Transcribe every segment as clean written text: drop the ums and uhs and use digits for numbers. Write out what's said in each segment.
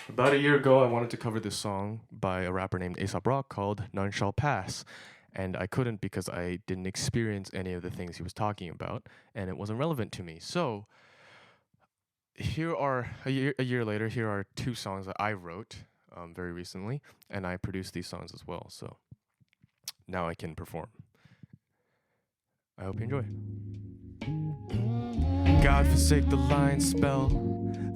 About a year ago, I wanted to cover this song by a rapper named Aesop Rock called None Shall Pass. And I couldn't because I didn't experience any of the things he was talking about, and it wasn't relevant to me. So, here are, a year later, here are two songs that I wrote very recently, and I produced these songs as well. So, now I can perform. I hope you enjoy. God forsake the lion spell.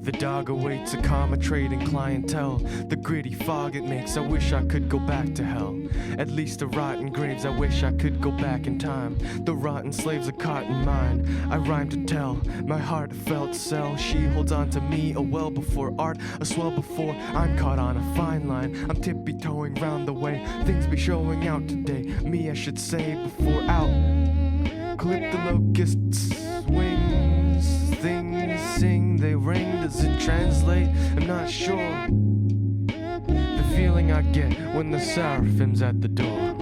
The dog awaits a karma trading clientele. The gritty fog it makes, I wish I could go back to hell. At least the rotten graves, I wish I could go back in time. The rotten slaves are caught in mine. I rhyme to tell, my heartfelt cell. She holds on to me, a well before art, a swell before I'm caught on a fine line. I'm tippy-toeing round the way, things be showing out today. Me, I should say, before out. Clip the locusts' wings, things sing, they ring, does it translate? I'm not sure. The feeling I get when the seraphim's at the door.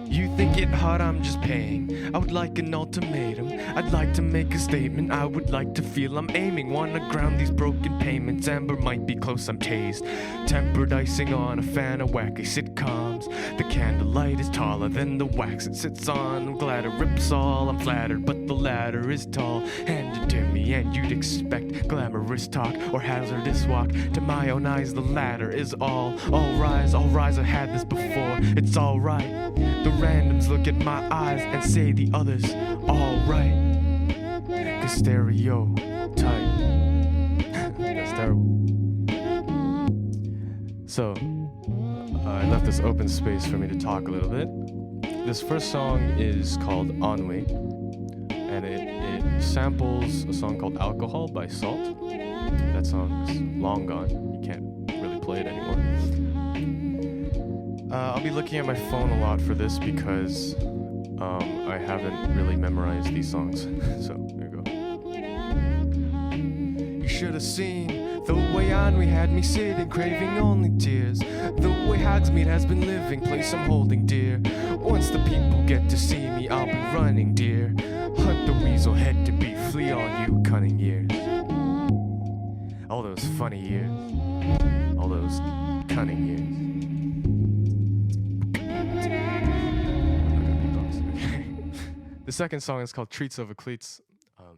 You think it hard, I'm just paying. I would like an ultimatum. I'd like to make a statement. I would like to feel I'm aiming. Wanna ground these broken payments. Amber might be close, I'm tased. Tempered icing on a fan of wacky sitcoms. The candlelight is taller than the wax it sits on. I'm glad it rips all. I'm flattered, but the ladder is tall. Hand it to me, and you'd expect glamorous talk or hazardous walk. To my own eyes, the latter is all. All rise, I've had this before. It's alright. The randoms look at my eyes and say the others alright. Cause stereotype. That's terrible. So, I left this open space for me to talk a little bit. This first song is called Ennui, and it samples a song called Alcohol by Salt. That song's long gone. You can't really play it anymore. I'll be looking at my phone a lot for this because I haven't really memorized these songs. So, here we go. You should have seen the way Ennui had me sitting, craving only tears. The way Hogsmeade has been living, place I'm holding dear. Once the people get to see me, I'll be running, dear. Hunt the weasel head to be, flee all you cunning years. All those funny years. All those cunning years. The second song is called Treats Over Cleats,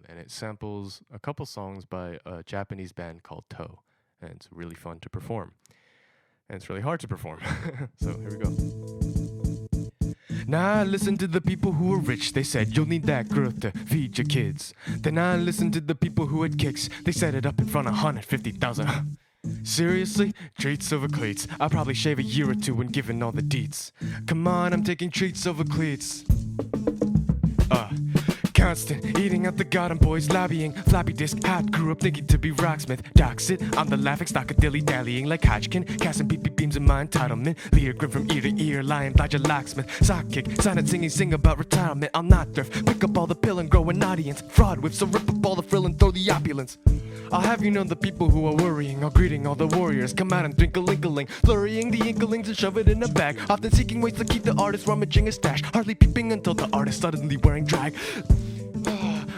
and it samples a couple songs by a Japanese band called Toe, and it's really fun to perform. And it's really hard to perform. So here we go. Now I listened to the people who were rich, they said you'll need that growth to feed your kids. Then I listened to the people who had kicks, they set it up in front of 150,000. Seriously? Treats over cleats. I'll probably shave a year or two when given all the deets. Come on, I'm taking treats over cleats. Constant, eating at the garden boys, lobbying, floppy disk, hot, grew up thinking to be rocksmith, dox it, I'm the laughing stock of dilly-dallying like Hodgkin, casting PP beams in my entitlement, Lear grin from ear to ear, lying Dodger locksmith, sock kick, silent singing, sing about retirement, I'll not thrift, pick up all the pill and grow an audience, fraud whip, so rip up all the frill and throw the opulence. I'll have you know the people who are worrying are greeting all the warriors. Come out and drink a link-a-ling, flurrying the inklings and shove it in a bag. Often seeking ways to keep the artist rummaging a stash. Hardly peeping until the artist suddenly wearing drag.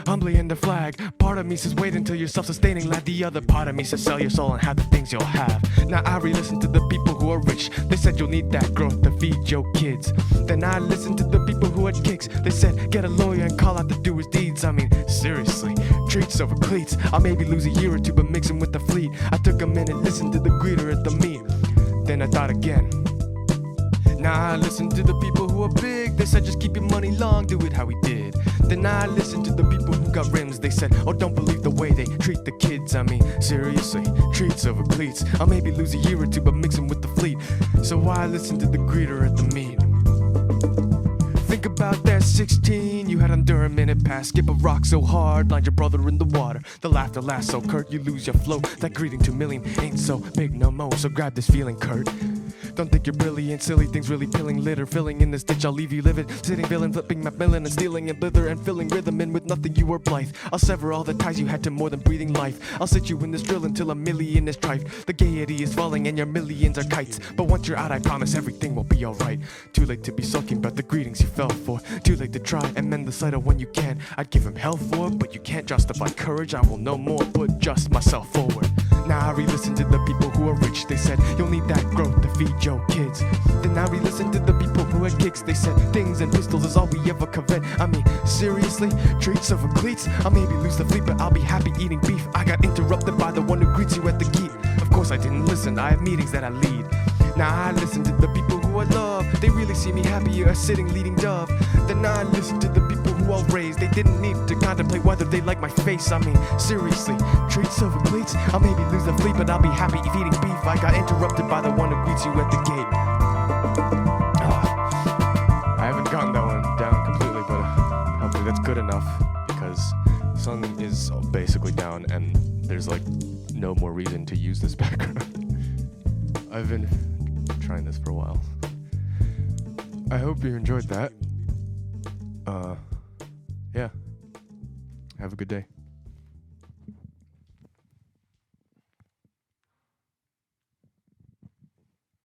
Humbly in the flag. Part of me says wait until you're self-sustaining, lad. The other part of me says sell your soul and have the things you'll have. Now I re-listen to the people who are rich. They said you'll need that growth to feed your kids. Then I listened to the people who had kicks. They said get a lawyer and call out the doers' deeds. I mean, seriously, treats over cleats. I'll maybe lose a year or two, but mix them with the fleet. I took a minute, listened to the greeter at the meet. Then I thought again. Now I listen to the people who are big. They said just keep your money long, do it how we did. Then I listened to the people who got rims. They said, oh, don't believe the way they treat the kids. I mean, seriously, treats over cleats. I'll maybe lose a year or two, but mix them with the fleet. So why listen to the greeter at the meet? Think about that 16 you had under a minute past. Skip a rock so hard, blind your brother in the water. The laughter lasts so curt, you lose your flow. That greeting 2 million ain't so big no more. So grab this feeling, Kurt. Don't think you're brilliant, silly things really pilling litter. Filling in this ditch, I'll leave you livid. Sitting villain, flipping Macmillan and stealing and blither and filling rhythm in with nothing you were blithe. I'll sever all the ties you had to more than breathing life. I'll sit you in this drill until a million is trife. The gaiety is falling and your millions are kites. But once you're out, I promise everything will be alright. Too late to be sulking about the greetings you fell for. Too late to try and mend the sight of when you can. I'd give him hell for it, but you can't justify courage. I will no more put just myself forward. Now I re-listen to the people who are rich. They said, you'll need that growth to feed your kids. Then I re-listen to the people who had kicks. They said, things and pistols is all we ever covet. I mean, seriously? Treats over cleats? I'll maybe lose the fleet, but I'll be happy eating beef. I got interrupted by the one who greets you at the gate. Of course I didn't listen, I have meetings that I lead. Now I listen to the people who I love. They really see me happier sitting leading dove. Then I listen to the people who I'll raise. They didn't need to contemplate whether they like my face. I mean, seriously, treats over cleats? I'll maybe lose the fleet, but I'll be happy eating beef. I got interrupted by the one who greets you at the gate. I haven't gotten that one down completely, but hopefully that's good enough, because the sun is basically down and there's like no more reason to use this background. I've been trying this for a while. I hope you enjoyed that. Yeah. Have a good day.